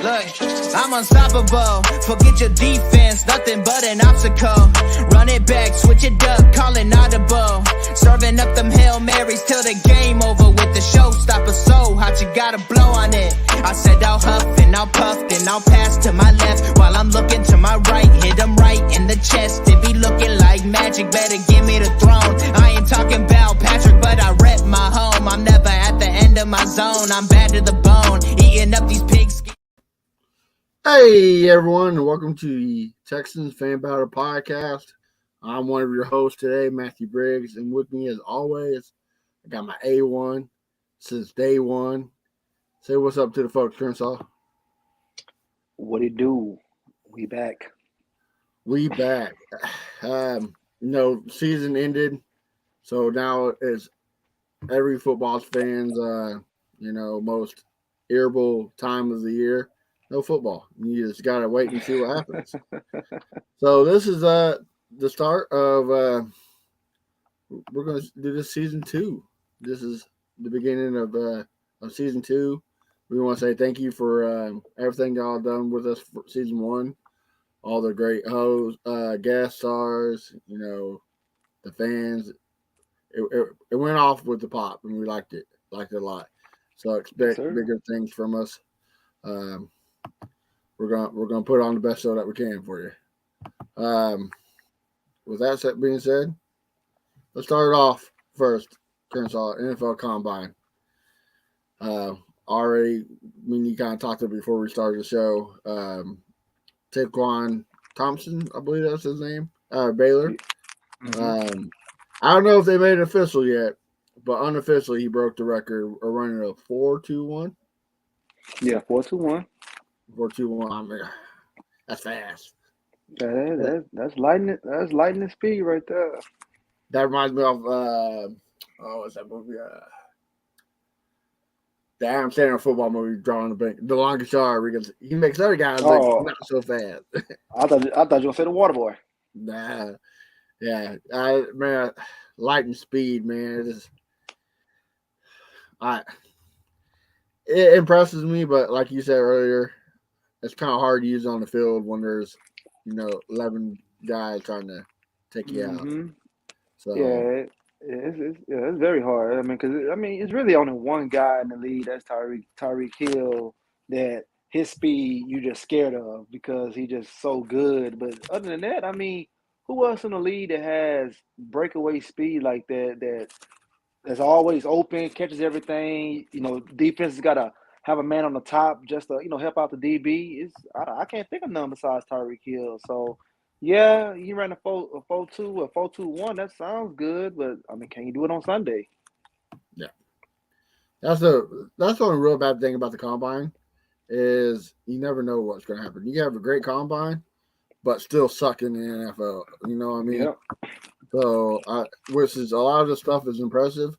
Look, I'm unstoppable. Forget your defense, nothing but an obstacle. Run it back, switch it up, call it audible. Serving up them Hail Marys till the game over with the showstopper. So hot, you gotta blow on it. I said I'll huff and I'll puff, then I'll pass to my left while I'm looking to my right. Hit him right in the chest. It be looking like magic. Better give me the throne. I ain't talking about Patrick, but I rep my home. I'm never at the end of my zone. I'm bad to the bone, eating up these pigs. Hey everyone, and welcome to the Texans Fan Battle Podcast. I'm one of your hosts today, Matthew Briggs, and with me as always, I got my A1 since day one. Say what's up to the folks, Crenshaw. What it do? We back. We back. Season ended, so now it's every football fan's most irritable time of the year. No football. You just gotta wait and see what happens. So this is the start of we're gonna do this season 2. This is the beginning of season 2. We want to say thank you for everything y'all done with us for season 1. All the great hosts, guest stars, the fans. It went off with the pop, and we liked it a lot. So expect bigger things from us. We're gonna put on the best show that we can for you. With that being said, let's start it off first. Crenshaw NFL Combine. Already, you kind of talked to it before we started the show. Taquan Thompson, I believe that's his name. Baylor. Mm-hmm. I don't know if they made it official yet, but unofficially he broke the record running a 4.21. Yeah, 4.21. 4.21. I mean, that's fast. That's lightning. That's lightning speed right there. That reminds me of what's that movie? The Adam Sandler football movie, Drawing the Bank. The Longest Yard, because he makes other guys not so fast. I thought you were gonna say the Water Boy. Nah, yeah, lightning speed, man. It impresses me, but like you said earlier, it's kind of hard to use on the field when there's 11 guys trying to take you out. So yeah, it's very hard. I mean, because it's really only one guy in the league, that's Tyreek Hill, that his speed you just scared of because he just so good. But other than that, who else in the league that has breakaway speed like that? That's always open, catches everything. Defense has got to have a man on the top just to help out the DB. I can't think of none besides Tyreek Hill. So yeah, you ran a 4.2 or 4.21. That sounds good, but can you do it on Sunday? Yeah, that's the only real bad thing about the combine is you never know what's going to happen. You can have a great combine, but still suck in the NFL. You know what I mean? Yep. So, which is a lot of the stuff is impressive.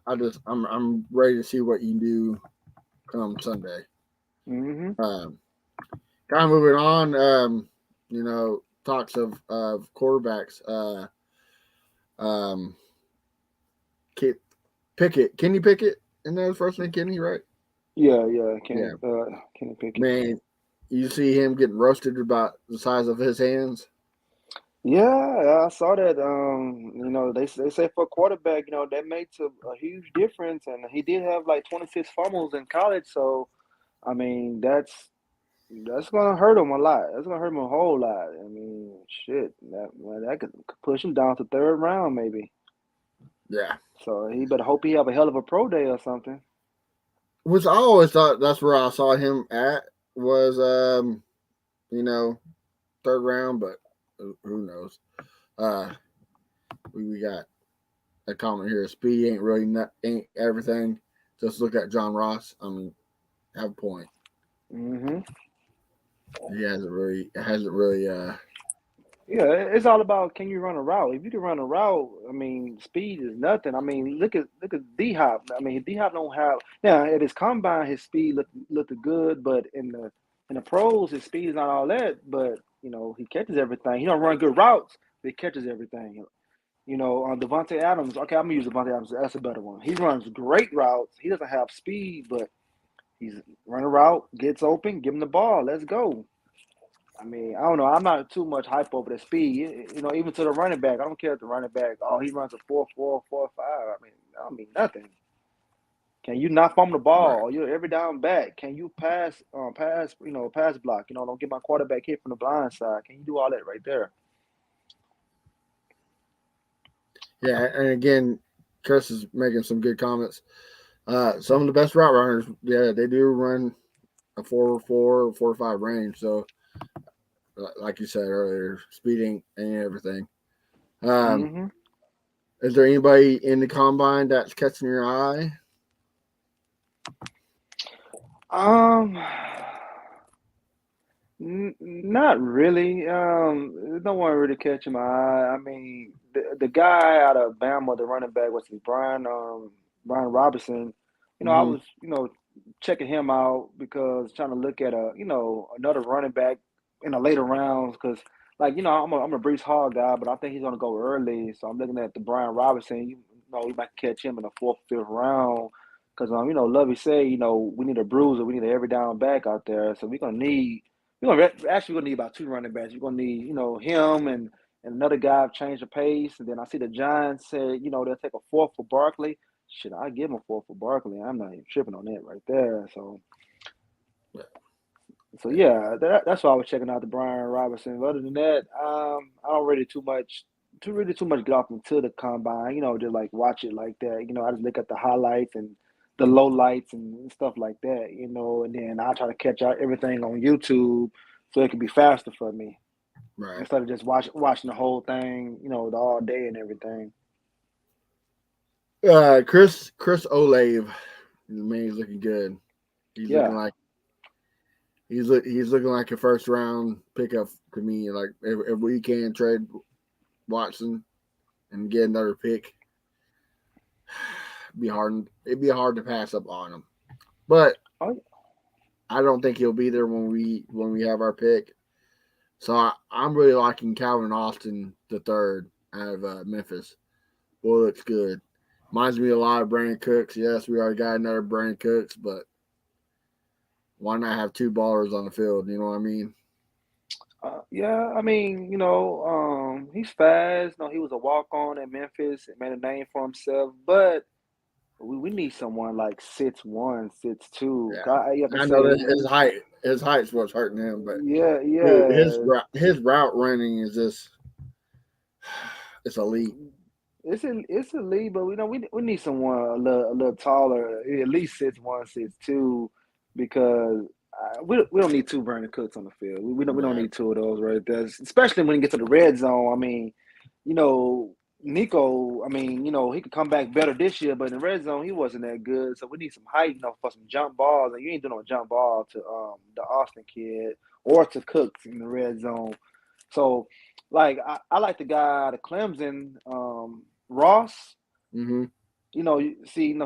I'm ready to see what you do come Sunday. Mm-hmm. Kind of moving on. Talks of quarterbacks. Kenny Pickett, and that his first name Kenny, right? Yeah, Kenny Pickett. Man, you see him getting roasted about the size of his hands. Yeah, I saw that. They say for a quarterback, that makes a huge difference, and he did have like 26 fumbles in college. So, that's gonna hurt him a lot. That's gonna hurt him a whole lot. That could push him down to third round maybe. Yeah. So he better hope he have a hell of a pro day or something. Which I always thought that's where I saw him at was, third round, but. Who knows? We got a comment here. Speed ain't everything. Just look at John Ross. Have a point. Mm-hmm. He hasn't really. Yeah, it's all about can you run a route. If you can run a route, speed is nothing. Look at D-Hop. D-Hop don't have now at his combine. His speed looked good, but in the pros, his speed is not all that. But he catches everything. He don't run good routes, but he catches everything. On Devontae Adams. Okay, I'm gonna use Devontae Adams. That's a better one. He runs great routes. He doesn't have speed, but He's run a route, gets open, give him the ball. Let's go. I mean, I don't know. I'm not too much hype over the speed. Even to the running back. I don't care if the running back, he runs a 4.4, 4.5. I don't mean nothing. Can you not fumble the Right. ball? You're every down back. Can you pass block? Don't get my quarterback hit from the blind side. Can you do all that right there? Yeah, and again, Chris is making some good comments. Some of the best route runners, yeah, they do run a 4.4, 4.5 range. So, like you said earlier, speeding and everything. Mm-hmm. Is there anybody in the combine that's catching your eye? Um, Not really. No one really catching my eye. I mean, the guy out of Bama, the running back, was Brian Robinson. I Mm-hmm. was checking him out because trying to look at another running back in the later rounds because I'm a Brees Hall guy, but I think he's gonna go early, so I'm looking at the Brian Robinson. We might catch him in the fourth, fifth round. Because Lovey say we need a bruiser, we need an every down back out there, so we're gonna need about two running backs. We're gonna need, him and another guy to change the pace. And then I see the Giants said, they'll take a fourth for Barkley. Should I give him a fourth for Barkley? I'm not even tripping on that right there. So Yeah. yeah, that's why I was checking out the Brian Robinson. But other than that, I don't really too much get off into the combine. Just like watch it like that. I just look at the highlights and the low lights and stuff like that. And then I try to catch out everything on YouTube so it can be faster for me Right. instead of just watching the whole thing. The all day and everything. Chris Olave, man, he's looking good. He's looking Yeah. like he's looking like a first round pickup to me. Like if we can trade Watson and get another pick, it'd be hard to pass up on him. But Oh, I don't think he'll be there when we have our pick. So I'm really liking Calvin Austin the third out of Memphis. Boy, looks good. Reminds me a lot of Brandon Cooks. Yes, we already got another Brandon Cooks, but why not have two ballers on the field? You know what I mean? yeah, I mean, he's fast. He was a walk on at Memphis and made a name for himself. But we need someone like 6'1", 6'2". Yeah, Like I I know say, that his height's what's hurting him, but yeah, dude, yeah. his route running is just it's elite. It's a lead, but we need someone a little taller, at least 6'1", 6'2", because we don't need two Brandon Cooks on the field. We don't Right. need two of those right there, especially when you get to the red zone. I mean, you know, Nico. I mean, he could come back better this year, but in the red zone he wasn't that good. So we need some height, for some jump balls, and you ain't doing no jump ball to the Austin kid or to Cooks in the red zone. So, like, I like the guy out of Clemson, Ross. Mm-hmm.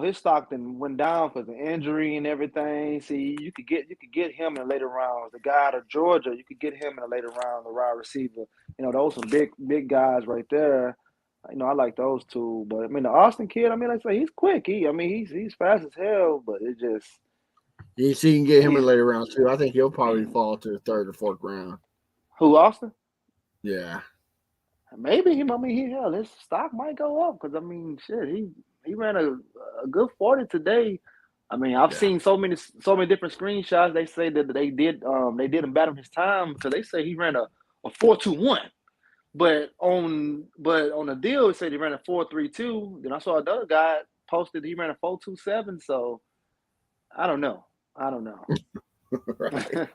His stock then went down because of injury and everything. See, you could get him in the later rounds. The guy out of Georgia, you could get him in the later round, the wide receiver. Those some big guys right there. I like those two. But I mean, the Austin kid, I mean, like I say, he's quick. He's fast as hell. But it just You see, you can get him in he's later rounds too. I think he'll probably fall to the third or fourth round. who Austin? Yeah. Maybe him. I mean, hell, his stock might go up because I mean, shit, he ran a good 40 today. I mean, I've Yeah. seen so many different screenshots. They say that they did him bad on his time. So they say he ran a 4.21. But on the deal, it said he ran a 4.32. Then I saw another guy posted he ran a 4.27. So I don't know. I don't know. Right.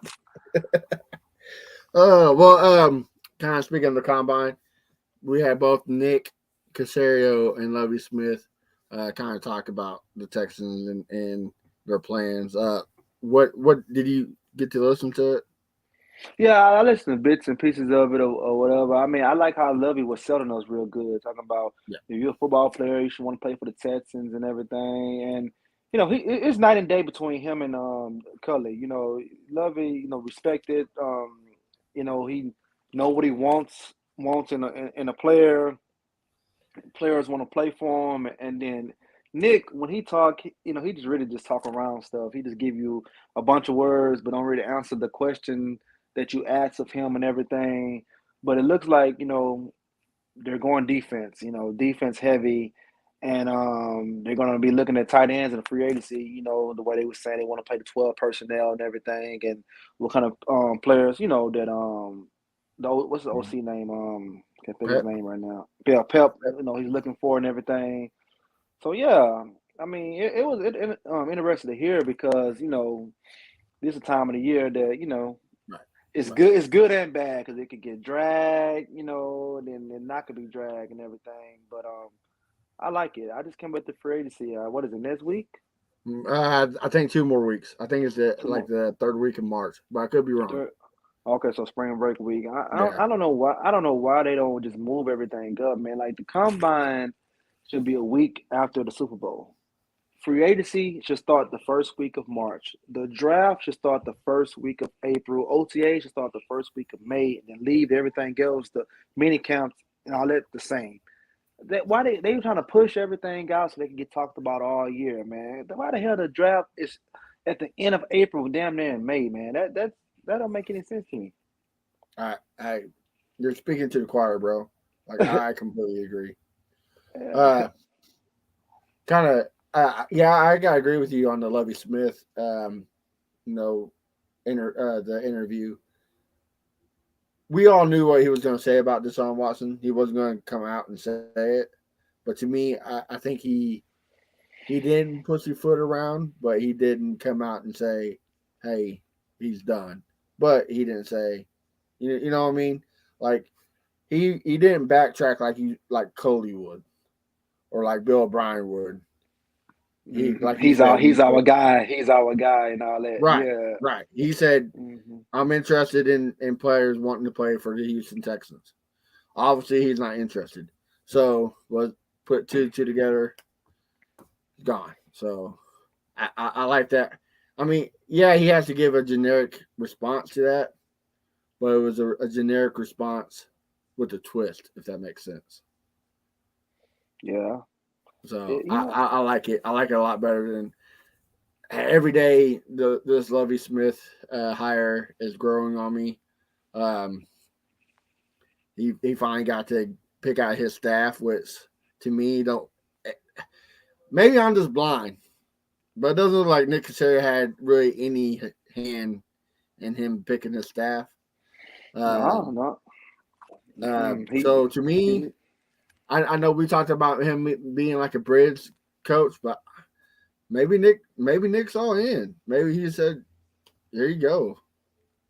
Well, kind of speaking of the combine, we had both Nick Casario and Lovey Smith kind of talk about the Texans and their plans. What did you get to listen to it? Yeah, I listen to bits and pieces of it or whatever. I mean, I like how Lovey was selling us real good, talking about Yeah. if you're a football player, you should want to play for the Texans and everything. And it's night and day between him and Cully. Lovey, respected. He know what he wants in a player. Players want to play for him, and then Nick, when he talk, he just really just talk around stuff. He just give you a bunch of words, but don't really answer the question that you ask of him and everything. But it looks like they're going defense. Defense heavy, and they're going to be looking at tight ends and free agency. The way they were saying they want to play the 12 personnel and everything, and what kind of players. That what's the OC name? Can't think of his Pep, name right now. Yeah, Pep. Pep. He's looking for and everything. So yeah, I mean, it was interesting to hear because this is a time of the year that Right, it's right. good. It's good and bad because it could get dragged, and then not could be dragged and everything. But I like it. I just came with the free agency. What is it next week? I think 2 more weeks. I think it's like Tomorrow. the third week of March, but I could be wrong. Third. Okay, so spring break week. Yeah. I don't know why. I don't know why they don't just move everything up, man. Like the combine should be a week after the Super Bowl. Free agency should start the first week of March. The draft should start the first week of April. OTA should start the first week of May, and then leave everything else, the mini camps and all that the same. Why they trying to push everything out so they can get talked about all year, man? Why the hell the draft is at the end of April, damn near in May, man? That don't make any sense to me. I you're speaking to the choir, bro. Like I completely agree. Yeah. Uh, kind of. Yeah, I gotta agree with you on the Lovey Smith. You know, the interview. We all knew what he was going to say about Deshaun Watson. He wasn't going to come out and say it, but to me, I think he didn't pussyfoot around, but he didn't come out and say, "Hey, he's done." But he didn't say, you know what I mean? Like he didn't backtrack like Coley would or like Bill O'Brien would. He Mhm. like he said He's our guy. He's our guy and all that. right, Yeah. right. He said Hmm. I'm interested in players wanting to play for the Houston Texans. Obviously, he's not interested. So was put two together, gone. So I like that. I mean, yeah, he has to give a generic response to that, but it was a generic response with a twist, if that makes sense. Yeah. So It, you know. I like it. I like it a lot better than every day. This Lovey Smith hire is growing on me. Um, he finally got to pick out his staff, which to me don't. Maybe I'm just blind, but it doesn't look like Nick Casario had really any hand in him picking his staff. No, Um, no. so to me, He I know we talked about him being like a bridge coach, but maybe Nick's all in. Maybe he said, "Here you go.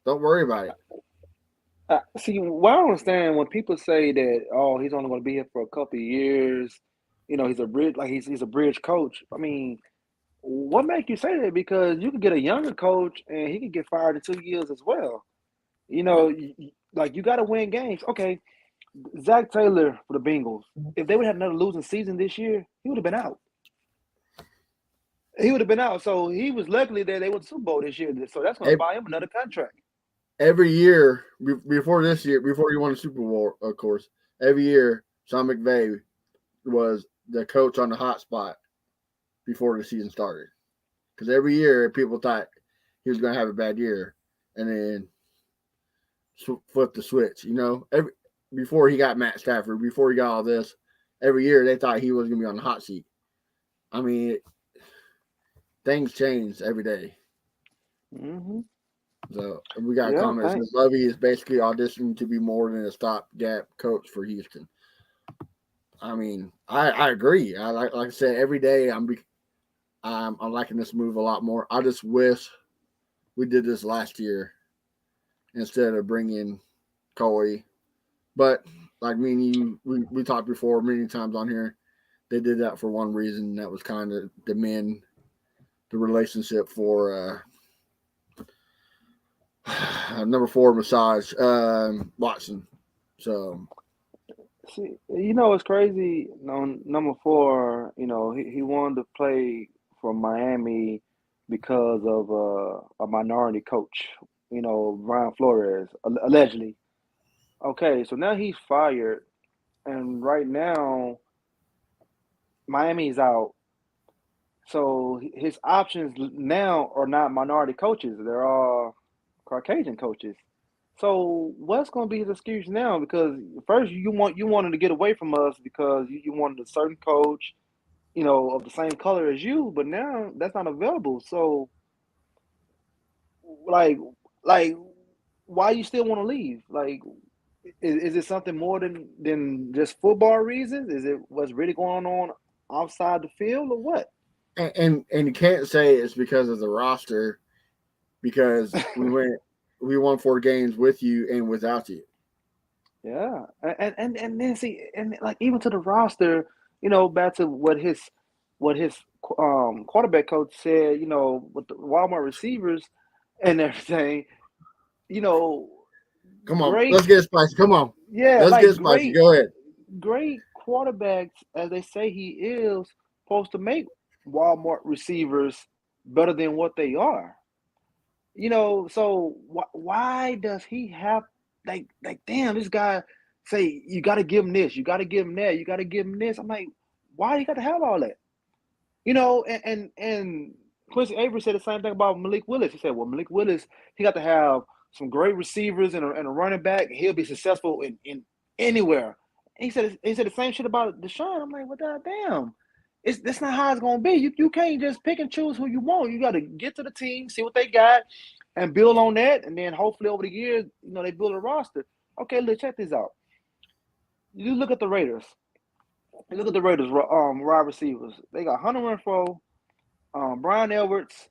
Don't worry about it." see. What I don't understand when people say that, oh, he's only going to be here for a couple of years. He's a bridge, like he's a bridge coach. I mean, what make you say that? Because you could get a younger coach and he could get fired in 2 years as well. Right. Like you got to win games. Okay, Zach Taylor for the Bengals. If they would have another losing season this year, he would have been out. He would have been out. So he was luckily that they went to Super Bowl this year. So that's going to buy him another contract. Every year before this year, before he won the Super Bowl, of course, every year Sean McVay was the coach on the hot spot before the season started. Because every year people thought he was going to have a bad year, and then flip the switch. Before he got Matt Stafford, before he got all this, every year they thought he was going to be on the hot seat. I mean, things change every day. Mm-hmm. So we got Yeah, comments. thanks. Lovey is basically auditioning to be more than a stopgap coach for Houston. I mean, I agree. Like I said, every day I'm liking this move a lot more. I just wish we did this last year instead of bringing Coley. But like me and you, we talked before many times on here. They did that for one reason. And that was kind of to mend the relationship for number 4 massage Watson. So See, it's crazy. Number 4, he wanted to play for Miami because of a minority coach, Brian Flores, allegedly. Okay, so now he's fired, and right now Miami's out. So his options now are not minority coaches; they're all Caucasian coaches. So what's going to be his excuse now? Because first you wanted to get away from us because you wanted a certain coach, of the same color as you, but now that's not available. So like like why you still want to leave? Like is it something more than just football reasons? Is it what's really going on outside the field or what? And you can't say it's because of the roster, because we won 4 games with you and without you. Yeah, and then see, and like even to the roster, back to what his quarterback coach said, with the Walmart receivers and everything, you know, Come on, let's great, get spicy. Come on, yeah, let's like get spicy. Go ahead. great quarterbacks, as they say he is, supposed to make Walmart receivers better than what they are. So why does he have damn, this guy say you got to give him this, you got to give him that, you got to give him this. I'm like, why do you got to have all that? And Quincy Avery said the same thing about Malik Willis. He said, well, Malik Willis, he got to have some great receivers and a running back. He'll be successful in anywhere. And he said the same shit about Deshaun. I'm like, what the damn? That's not how it's gonna be. You can't just pick and choose who you want. You got to get to the team, see what they got, and build on that. And then hopefully over the years, they build a roster. Okay, let's check this out. You look at the Raiders. You look at the Raiders, wide receivers. They got Hunter Renfrow, Brian Edwards.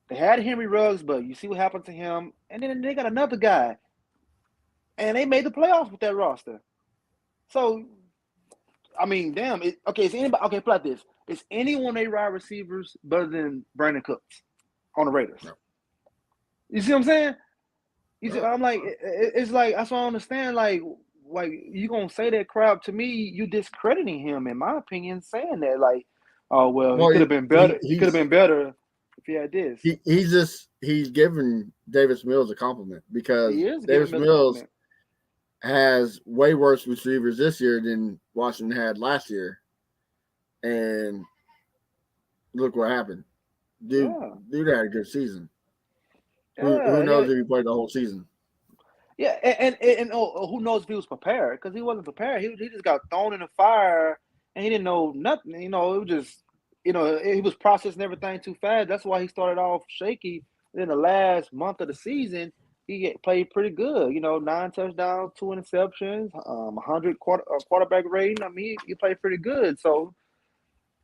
They had Henry Ruggs, but you see what happened to him. And then they got another guy, and they made the playoffs with that roster. So, I mean, damn. Is anybody okay? Play this. Is anyone they wide receivers better than Brandon Cooks on the Raiders? No. You see what I'm saying? No. I'm like, it's like that's what I understand. Like you gonna say that crap to me? You discrediting him, in my opinion, saying that like, oh well, he could have been better. He could have been better if he had this. He's giving Davis Mills a compliment, because He is Davis giving Mills has way worse receivers this year than Washington had last year, and look what happened. Dude had a good season. Who knows if he played the whole season? Yeah, and who knows if he was prepared? Because he wasn't prepared. He just got thrown in the fire, and he didn't know nothing. It was just, he was processing everything too fast. That's why he started off shaky. Then the last month of the season, he played pretty good. 9 touchdowns, 2 interceptions, 100 quarterback rating. I mean, he played pretty good. So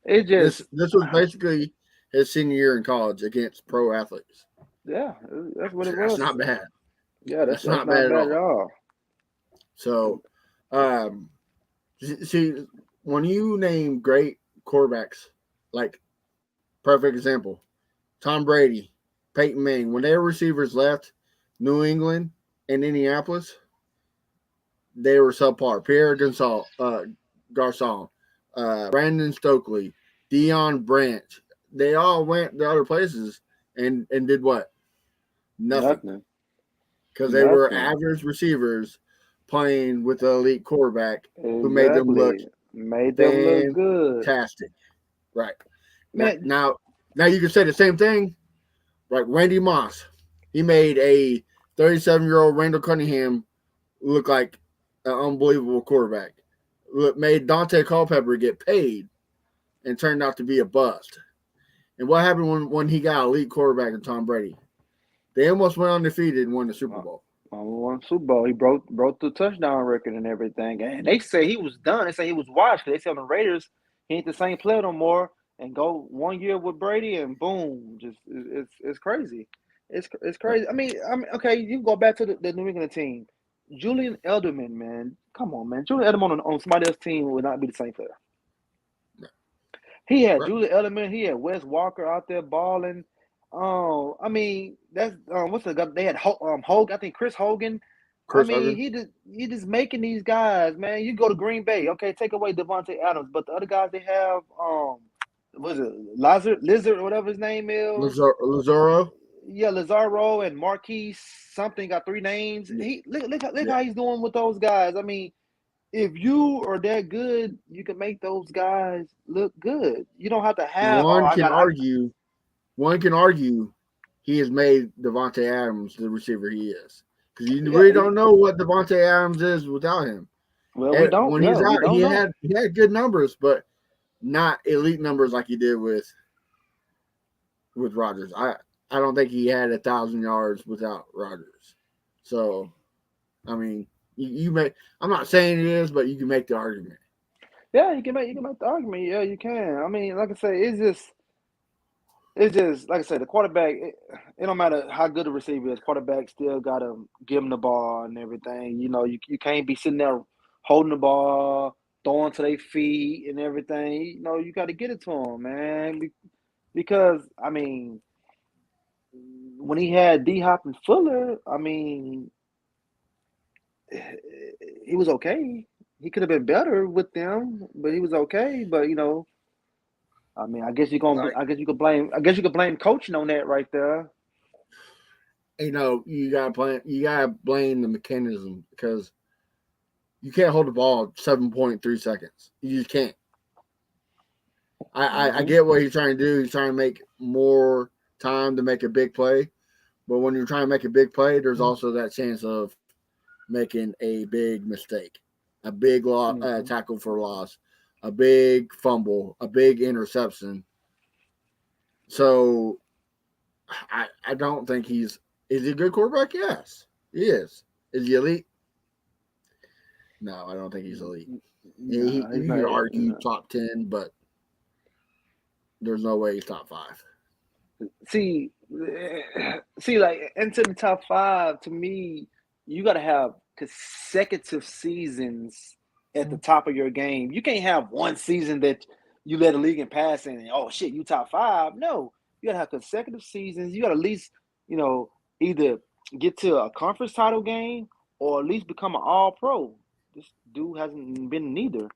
it just this was basically his senior year in college against pro athletes. Yeah, that's what it That's was. not bad. Yeah, that's not bad at all. So, see, when you name great quarterbacks, like perfect example, Tom Brady, Peyton Manning, when their receivers left New England and Indianapolis, they were subpar. Pierre Garcon, Brandon Stokely, Deion Branch, they all went to other places and did what? Nothing. Because they were average receivers playing with an elite quarterback who made them look good. Fantastic. Right. Man. Now you can say the same thing. Like Randy Moss. He made a 37-year-old Randall Cunningham look like an unbelievable quarterback. Made Dante Culpepper get paid and turned out to be a bust. And what happened when he got elite quarterback in Tom Brady? They almost went undefeated and won the Super Bowl. Won Super Bowl. He broke the touchdown record and everything. And they say he was done. They say he was washed. They say on the Raiders he ain't the same player no more. And go 1 year with Brady and boom, just it's crazy. It's crazy. I mean, okay. You can go back to the New England team. Julian Edelman, man, come on, man. Julian Edelman on somebody else's team would not be the same player. He had Julian Edelman. He had Wes Walker out there balling. Oh, I mean, that's what's the guy? They had Hogan. I think Chris Hogan. Hogan. He just making these guys, man. You go to Green Bay, okay, take away Devontae Adams, but the other guys they have, was it Lizard or whatever his name is? Lazaro. Yeah, Lazaro and Marquise something got 3 names. He look how he's doing with those guys. I mean, if you are that good, you can make those guys look good. You don't have to have. Oh, One I can got. argue. One can argue he has made Devontae Adams the receiver he is because you Yeah. really don't know what Devontae Adams is without him. Well, we don't. When Yeah, he's we out, don't know. he had good numbers, but not elite numbers like he did with Rodgers. I don't think he had 1,000 yards without Rodgers. So, I mean, you make. I'm not saying it is, but you can make the argument. Yeah, you can make the argument. Yeah, you can. I mean, like I say, it's just like I said, the quarterback. It don't matter how good the receiver is. Quarterback still gotta give him the ball and everything. You know, you can't be sitting there holding the ball, throwing to their feet and everything. You know, you got to get it to him, man. Because I mean, when he had D Hop and Fuller, I mean, he was okay. He could have been better with them, but he was okay. But you know, I mean, I guess Like, I guess you could blame coaching on that right there. you gotta blame the mechanism because you can't hold the ball 7.3 seconds. You just can't. I Hmm. get what he's trying to do. He's trying to make more time to make a big play. But when you're trying to make a big play, there's also that chance of making a big mistake, a big Hmm. tackle for loss, a big fumble, a big interception. So I don't think is he a good quarterback? Yes, he is. Is he elite? No, I don't think he's elite. Nah, he's You not. could argue Nah. top 10, but there's no way he's top 5. See, like into the top five. To me, you got to have consecutive seasons at the top of your game. You can't have one season that you led the league in passing and oh shit, you top five. No, you got to have consecutive seasons. You got to at least, you know, either get to a conference title game or at least become an All Pro. This dude hasn't been neither.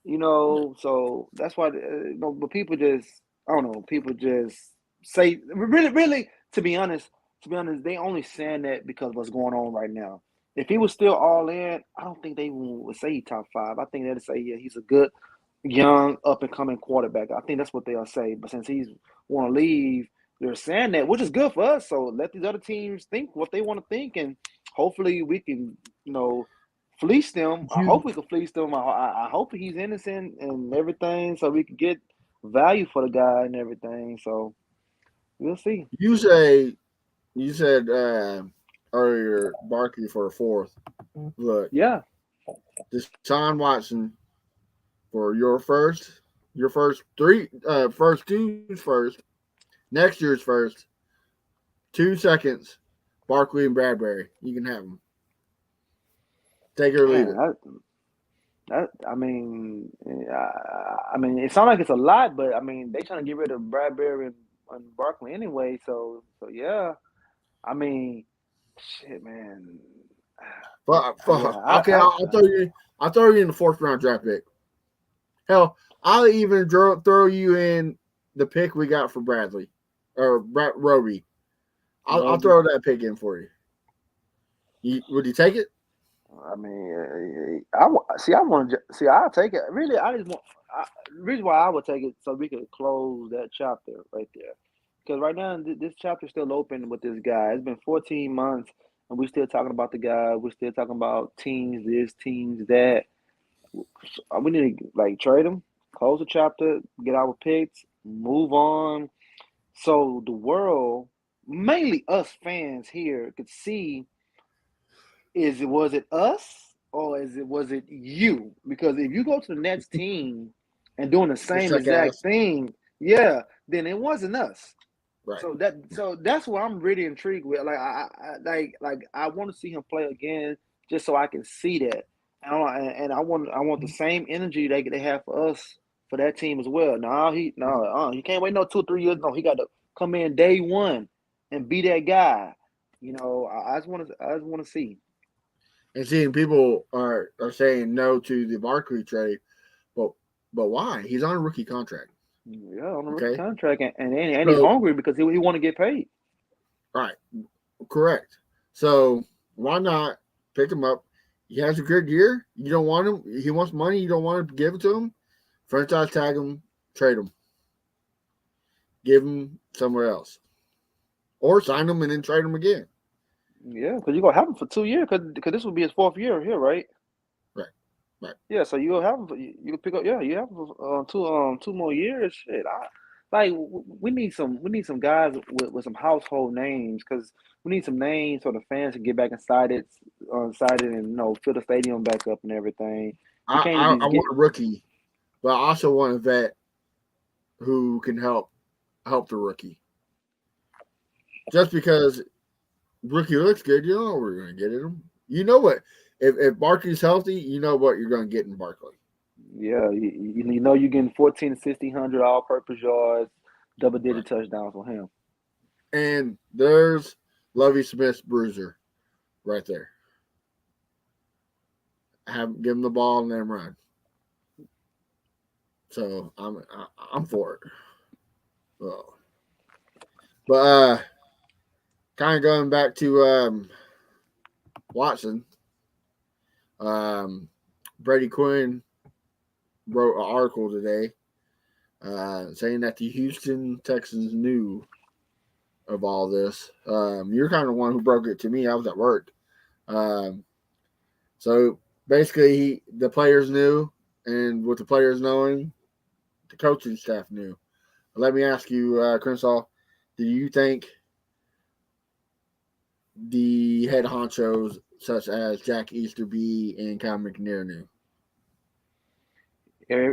You No. know, so that's why. But people just, I don't know. People just say, really. To be honest, they only saying that because of what's going on right now. If he was still all in, I don't think they would say he top five. I think they'd say, yeah, he's a good, young, up and coming quarterback. I think that's what they'll say. But since he's want to leave, they're saying that, which is good for us. So let these other teams think what they want to think, and hopefully we can, you know, fleece them. I You hope we can fleece them. I hope he's innocent and everything, so we can get value for the guy and everything. So we'll see. you say you said earlier Barkley for a fourth. Look, Yeah, Deshaun Watson for your first three, first two's first, next year's first, 2 seconds, Barkley and Bradbury. You can have them. Take it or leave man. it. I mean, it sounds like it's a lot, but I mean, they trying to get rid of Bradbury and Barkley anyway. So yeah. I mean, shit, man. Yeah, Okay, I'll throw you in the fourth round draft pick. Hell, I'll even throw you in the pick we got for Bradley or Roby. I'll Roby. throw that pick in for you. Would you take it? I mean, see. I want to see. I'll take it. Really, I just want. Reason why I would take it so we could close that chapter right there. Because right now this chapter's still open with this guy. It's been 14 months, and we're still talking about the guy. We're still talking about teams this, teams that. We need to like trade him, close the chapter, get our picks, move on, so the world, mainly us fans here, could see was it us or was it you? Because if you go to the next team and doing the Just same suck exact ass. thing, yeah, then it wasn't us. Right. So that's what I'm really intrigued with. Like I want to see him play again just so I can see that. And I want the same energy they have for us for that team as well. He can't wait no 2 or 3 years. No, he got to come in day one and be that guy. You know, I just want to see. And seeing people are saying no to the Barkley trade, but why? He's on a rookie contract. Yeah, on a rookie Okay. contract, and he's So hungry because he want to get paid. right, correct. So why not pick him up? He has a good year. You don't want him. He wants money. You don't want to give it to him. Franchise tag him, trade him, give him somewhere else, or sign him and then trade him again. Yeah, because you're gonna have him for 2 years. Because this will be his 4th year here, right? Right, right. Yeah, so you'll have him. You can pick up. Yeah, you have him for, 2 more years. Shit, we need some guys with some household names because we need some names so the fans can get back excited and fill the stadium back up and everything. We can't I just get. want a rookie, but I also want a vet who can help the rookie. Just because rookie looks good, you know what we're going to get in him. You know what? If Barkley's healthy, you know what you're going to get in Barkley. Yeah, you know you're getting 14 to 1,600 all-purpose yards, double-digit touchdowns on him. And there's Lovie Smith's bruiser right there. Give him the ball and then run. So I'm for it. So, but kind of going back to Watson, Brady Quinn wrote an article today saying that the Houston Texans knew of all this. You're kind of the one who broke it to me. I was at work. So basically, the players knew, and with the players knowing, the coaching staff knew. Let me ask you, Crenshaw, do you think the head honchos, such as Jack Easterby and Cal McNair, knew?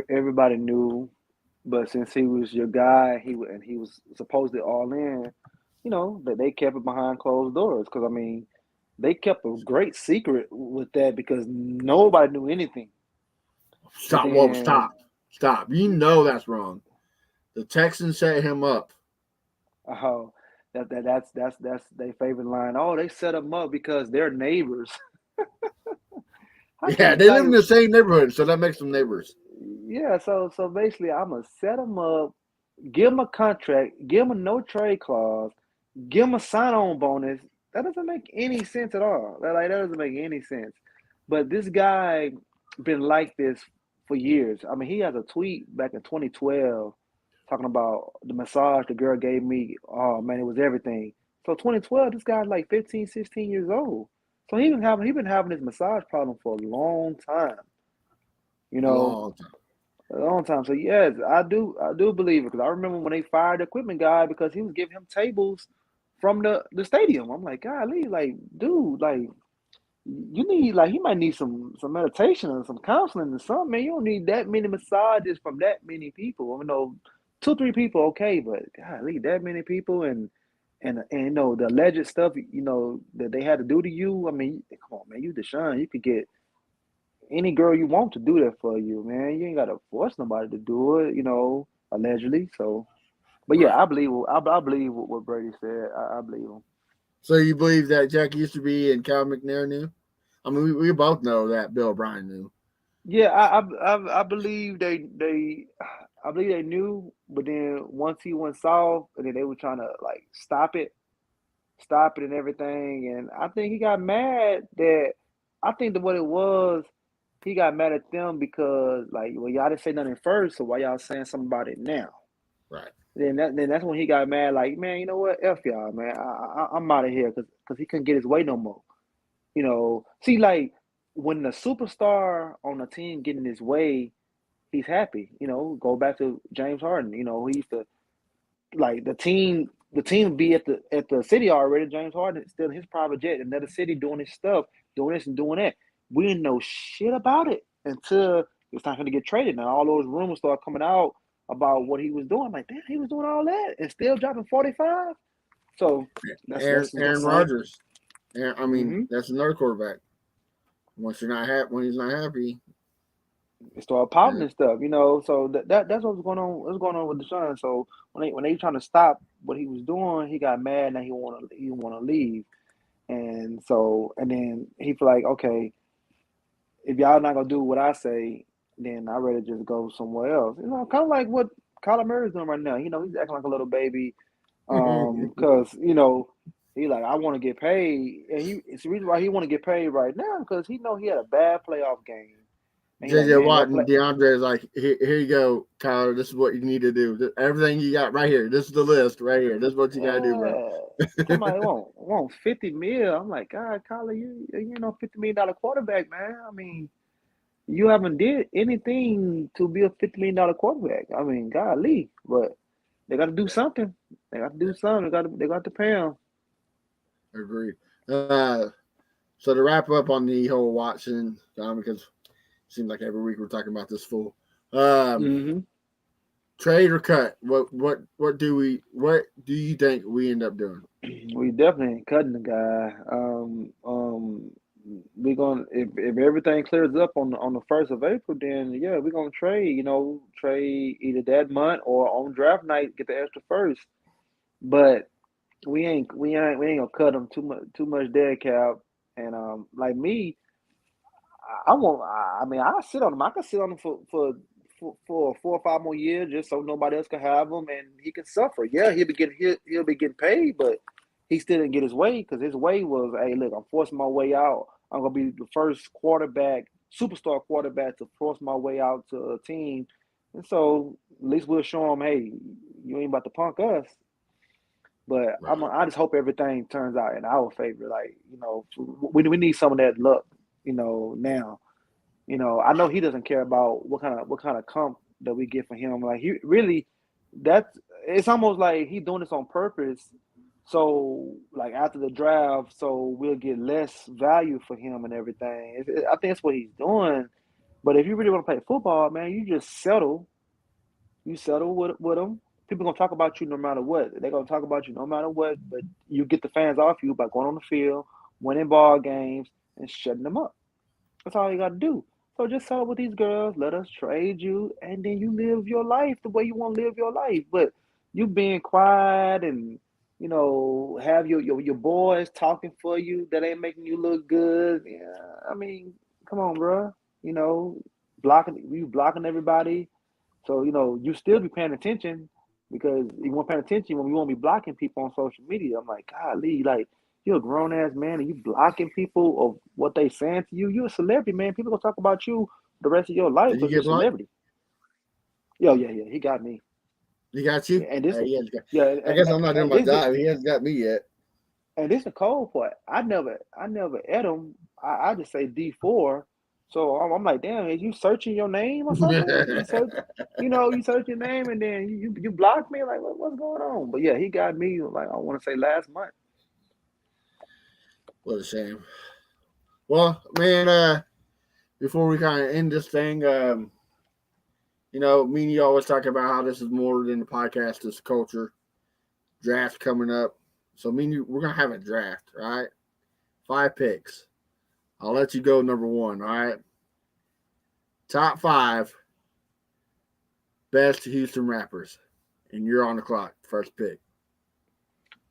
Everybody knew, but since he was your guy, he was supposedly all in. That they kept it behind closed doors because they kept a great secret with that because nobody knew anything. Stop! And Whoa! then, Stop! You know that's wrong. The Texans set him up. oh, that's their favorite line. Oh, they set them up because they're neighbors. Yeah, they live in the same neighborhood, so that makes them neighbors. Yeah, so basically, I'm gonna set them up, give them a contract, give them a no trade clause, give them a sign on bonus. That doesn't make any sense at all. That doesn't make any sense. But this guy been like this for years. He has a tweet back in 2012 talking about the massage the girl gave me. Oh man, it was everything. So 2012, this guy's like 15, 16 years old. So he been having this massage problem for a long time. Long time. A long time. So yes, I do believe it because I remember when they fired the equipment guy because he was giving him tables from the stadium. I'm like, golly, like, dude, like you need he might need some meditation or some counseling or something, man. You don't need that many massages from that many people. 2, 3 people, okay, but golly, that many people and the alleged stuff, that they had to do to you. Come on, man, you Deshaun, you could get any girl you want to do that for you, man. You ain't gotta force nobody to do it, allegedly. So, but yeah, I believe what Brady said. I believe him. So you believe that Jack Easterby and Cal McNair knew? We both know that Bill O'Brien knew. Yeah, I believe I believe they knew, but then once he went soft, and then they were trying to like stop it and everything, and I think he got mad that I think that what it was. He got mad at them because, y'all didn't say nothing first, so why y'all saying something about it now? Right. Then that's when he got mad. Like, man, you know what? F y'all, man. I'm out of here because he couldn't get his way no more. See, like when the superstar on the team getting his way, he's happy. Go back to James Harden. He used to like the team be at the city already. James Harden still in his private jet, another city doing his stuff, doing this and doing that. We didn't know shit about it until it was time for him to get traded. Now all those rumors started coming out about what he was doing. I'm like, damn, he was doing all that and still dropping 45. So that's Aaron Rodgers. That's another quarterback. When he's not happy, it started popping and stuff. So that's what's going on. What's going on with Deshaun? So when they trying to stop what he was doing, he got mad and he want to leave. And then he feel like, okay, if y'all not gonna do what I say, then I'd rather just go somewhere else. Kind of like what Kyler Murray's doing right now. He's acting like a little baby, because He like, I want to get paid, and it's the reason why he want to get paid right now because he know he had a bad playoff game, and he like, JJ man, Watt that and play. DeAndre is like, here you go, Tyler. This is what you need to do. Everything you got right here. This is the list right here. This is what you got to do, bro. Yeah, somebody want 50 mil. I'm like, God, Kyler, you know $50 million quarterback, man. I mean, you haven't did anything to be a $50 million quarterback. I mean, golly, but they got to do something. They got to do something. They got to pay him. Agree. So to wrap up on the whole Watson, because it seems like every week we're talking about this fool. Trade or cut? What do you think we end up doing? We definitely ain't cutting the guy. We gonna if everything clears up on the 1st of April, then yeah, we're gonna trade. You know, trade either that month or on draft night, get the extra first. But we ain't gonna cut him too much dead cap. And like me, I won't. I mean, I sit on him. I can sit on him for 4 or 5 more years, just so nobody else can have him, and he can suffer. Yeah, he'll be getting paid, but he still didn't get his way because his way was, hey, look, I'm forcing my way out. I'm gonna be the first quarterback, superstar quarterback, to force my way out to a team, and so at least we'll show him, hey, you ain't about to punk us. But Right. I just hope everything turns out in our favor. Like, you know, we need some of that luck, you know, now. You know, I know he doesn't care about what kind of comp that we get for him. Like he really, that's it's almost like he doing this on purpose. So like after the draft, so we'll get less value for him and everything. I think that's what he's doing. But if you really want to play football, man, you just settle. You settle with them. People gonna talk about you no matter what. They're gonna talk about you no matter what. But you get the fans off you by going on the field, winning ball games, and shutting them up. That's all you got to do. So just settle with these girls, let us trade you, and then you live your life the way you want to live your life. But you being quiet and have your boys talking for you that ain't making you look good. Yeah, I mean, come on, bro. You know, blocking everybody. So you still be paying attention because you won't pay attention when we won't be blocking people on social media. I'm like, golly, like you're a grown ass man and you blocking people of what they saying to you. You're a celebrity, man. People gonna talk about you the rest of your life Did you because you're get a blocked? celebrity. Yeah. He got me. He got you? And this, He has got, yeah, I guess I'm not doing and my this, job. He hasn't got me yet. and this the cold part. I never ate him. I just say D4. So I'm like, damn, is you searching your name or something? You search your name and then you block me. Like, what's going on? But yeah, he got me. Like, I want to say last month. What a shame. Well, man, before we kind of end this thing, me and you always talk about how this is more than a podcast, this culture. Draft coming up. So me and you, we're gonna have a draft, all right? 5 picks. I'll let you go number 1, all right? Top 5 best Houston rappers. And you're on the clock. First pick.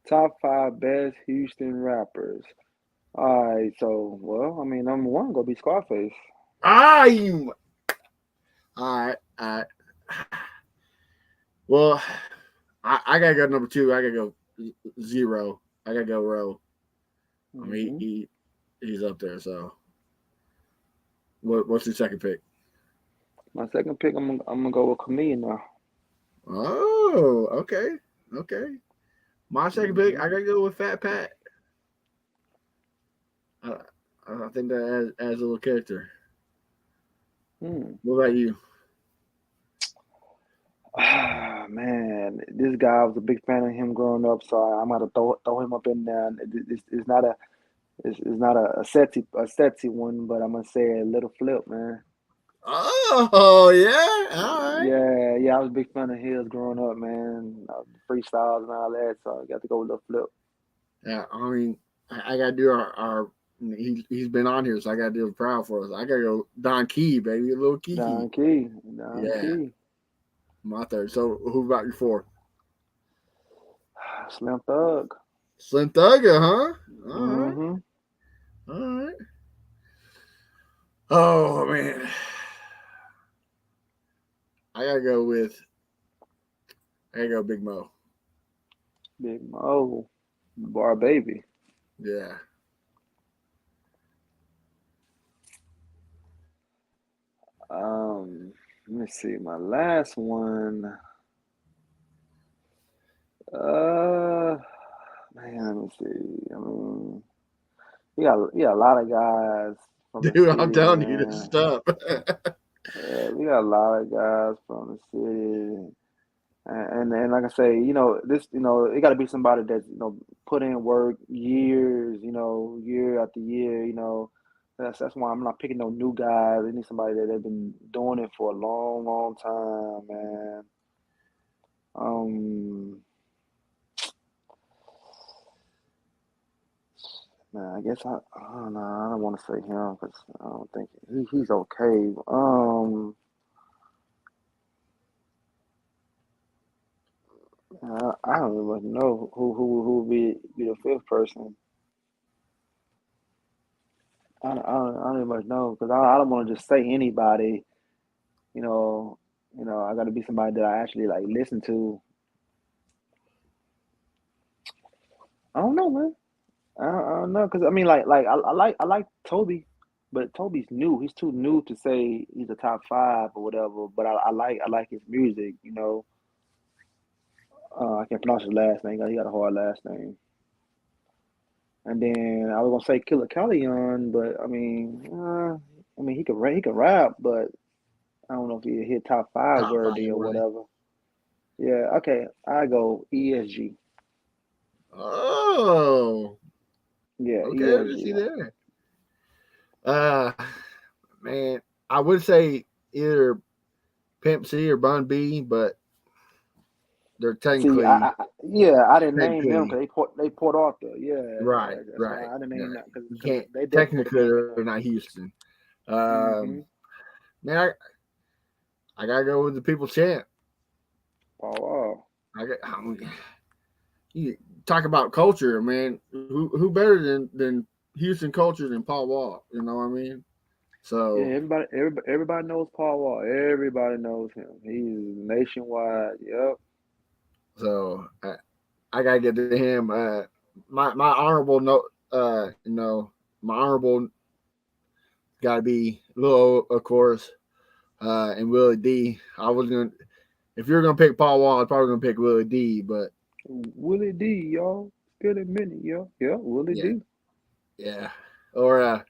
Top 5 best Houston rappers. All right, so I mean, number 1 gonna be Scarface. All right. Well, I gotta go number 2. I gotta go Zero. I gotta go Row. I mean, he's up there. So, what's your second pick? My second pick, I'm gonna go with Camille now. Oh, okay. My second pick, I gotta go with Fat Pat. I think that adds a little character. What about you? Man, this guy, I was a big fan of him growing up, so I'm gonna throw him up in there. It's not a sexy one, but I'm gonna say a Little Flip, man. Oh yeah, all right. Yeah. I was a big fan of his growing up, man. Freestyles and all that, so I got to go with Little Flip. Yeah, I mean, I gotta do our he's been on here, so I gotta do it proud for us. I gotta go Don Key, baby, a little Kiki. Don Key. My third. So who about your 4? Slim Thug. Slim Thugger, huh? Mm-hmm. All right. Oh man. I gotta go Big Mo. Big Mo. Bar baby. Yeah. Let me see. My last one. Uh, man, let me see. I mean, we got a lot of guys from the Dude, I'm city, telling you, this man. stuff. We got a lot of guys from the city, and like I say, it got to be somebody that's put in work years, year after year. That's why I'm not picking no new guys. I need somebody that have been doing it for a long, long time, man. Um, Man, I guess I don't know. I don't want to say him because I don't think he's okay. I don't even know who would be the fifth person. I don't even know because I don't want to just say anybody. You know, I got to be somebody that I actually like listen to. I don't know, man. I don't know because I mean, I like Toby, but Toby's new. He's too new to say he's a top five or whatever. But I like his music. I can't pronounce his last name. He got a hard last name. And then I was gonna say Killer Callion, but I mean he could rap, but I don't know if he hit top five Top five, worthy or right? whatever. Yeah, okay, I go ESG. Oh, Yeah, okay. I can ESG. see that. Uh, man, I would say either Pimp C or Bun B, but they're See, technically yeah, I didn't name them technically because Port Arthur. Yeah, right, that's why right. I didn't name Yeah, that because you can't they definitely would have technically been they're there. not Houston. Mm-hmm. Um, man, I gotta go with the people champ. Oh wow. You talk about culture, man. Who better than Houston culture than Paul Wall? You know what I mean? Yeah, So everybody knows Paul Wall. Everybody knows him. He's nationwide. Yep. so I gotta get to him. My honorable note, my honorable got to be Lil, of course, and Willie D. I was gonna, if you're gonna pick Paul Wall, I was probably gonna pick Willie D. But Willie D, y'all. Good a minute, y'all. Yeah, Willie yeah, D. yeah, or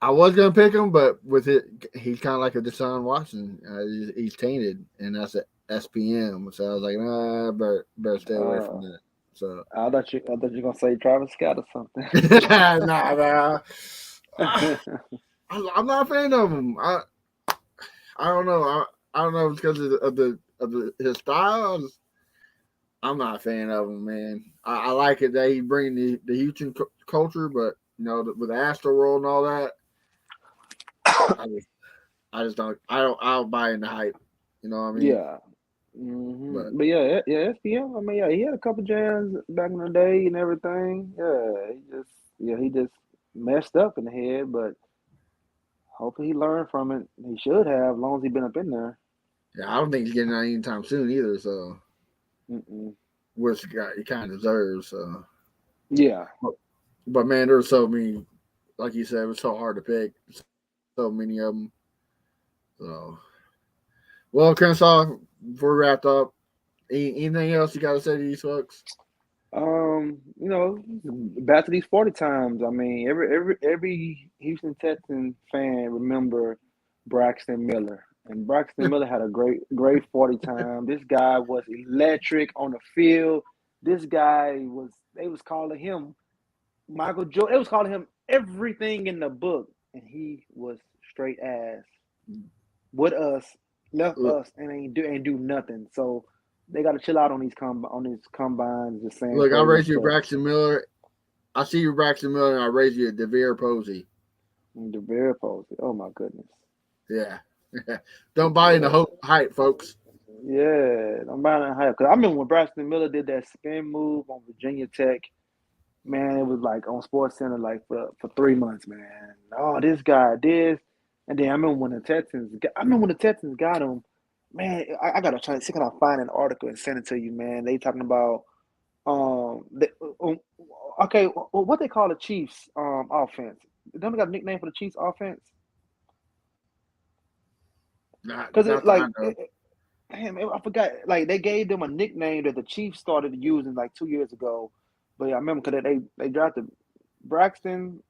I was gonna pick him, but with it, he's kind of like a Deshaun Watson. He's tainted, and that's a SPM. So I was like, nah, better stay away from Uh, that. So I thought you were gonna say Travis Scott or something. nah. I'm not a fan of him. I don't know. I don't know if it's because of his style. I'm not a fan of him, man. I like it that he bring the Houston culture, but with Astro World and all that, I just I just don't. I don't buy into hype. You know what I mean? Yeah. But But yeah, SPM. I mean, yeah, he had a couple jams back in the day and everything. He just messed up in the head, but hopefully he learned from it. He should have, as long as he been up in there. yeah, I don't think he's getting out anytime soon either. So Mm-mm. which he kind of deserves. So, Yeah. but man, there's so many. Like you said, it was so hard to pick. So many of them. So well, Kennesaw, before we wrapped up, anything else you got to say to these folks? Back to these 40 times. I mean, every Houston Texans fan remember Braxton Miller. And Braxton Miller had a great 40 time. This guy was electric on the field. This guy was they was calling him Michael Jordan. They was calling him everything in the book. And he was straight ass with us, left Look, us and ain't do nothing. So they gotta chill out on these combines just saying look, I crazy raised you stuff. Braxton Miller. I see you Braxton Miller, and I raised you Devere Posey. And the bear posted. Oh my goodness. Yeah. Don't buy into hype, folks. Yeah, I'm buying that hype. Cause I remember when Braxton Miller did that spin move on Virginia Tech. Man, it was like on Sports Center like for 3 months, man. Oh, this guy, this, and then I remember when the Texans got him. man, I gotta try to see can I find an article and send it to you, man. They talking about the, okay, what they call the Chiefs offense? Don't they got a nickname for the Chiefs offense? Not Because not that I know. damn, I forgot. Like they gave them a nickname that the Chiefs started using like 2 years ago. But yeah, I remember because they drafted Braxton.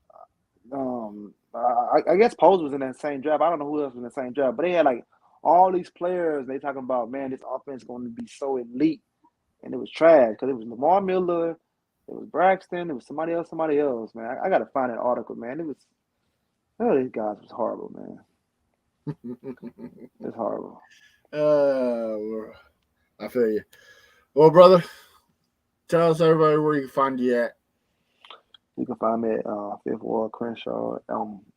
I guess Pose was in that same draft. I don't know who else was in the same draft, but they had like all these players. They talking about, man, this offense is going to be so elite, and it was trash because it was Lamar Miller, it was Braxton, it was somebody else. Man, I got to find an article, man. It was these guys was horrible, man. It's horrible. uh, I feel you. Well, brother, tell us everybody where you can find you at. You can find me at Fifth Ward Crenshaw,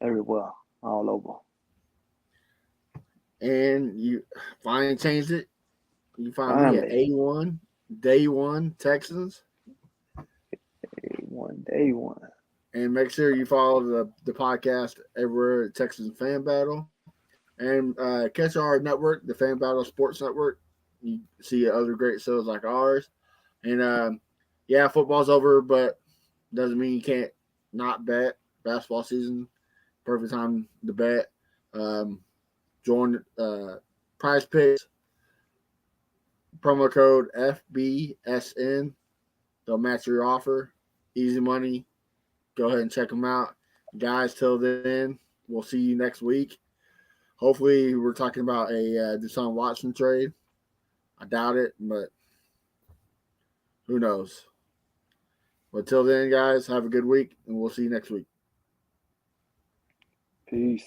everywhere, all over. And you finally changed it. You find me at Finally, A1 Day One Texans. day one. And make sure you follow the podcast everywhere at Texans Fan Battle. And catch our network, the Fan Battle Sports Network. You see other great shows like ours. And yeah, football's over, but doesn't mean you can't not bet. Basketball season, perfect time to bet. Join Prize Picks, promo code FBSN. They'll match your offer. Easy money. Go ahead and check them out. Guys, till then, we'll see you next week. Hopefully, we're talking about a Deshaun Watson trade. I doubt it, but who knows? But till then, guys, have a good week, and we'll see you next week. Peace.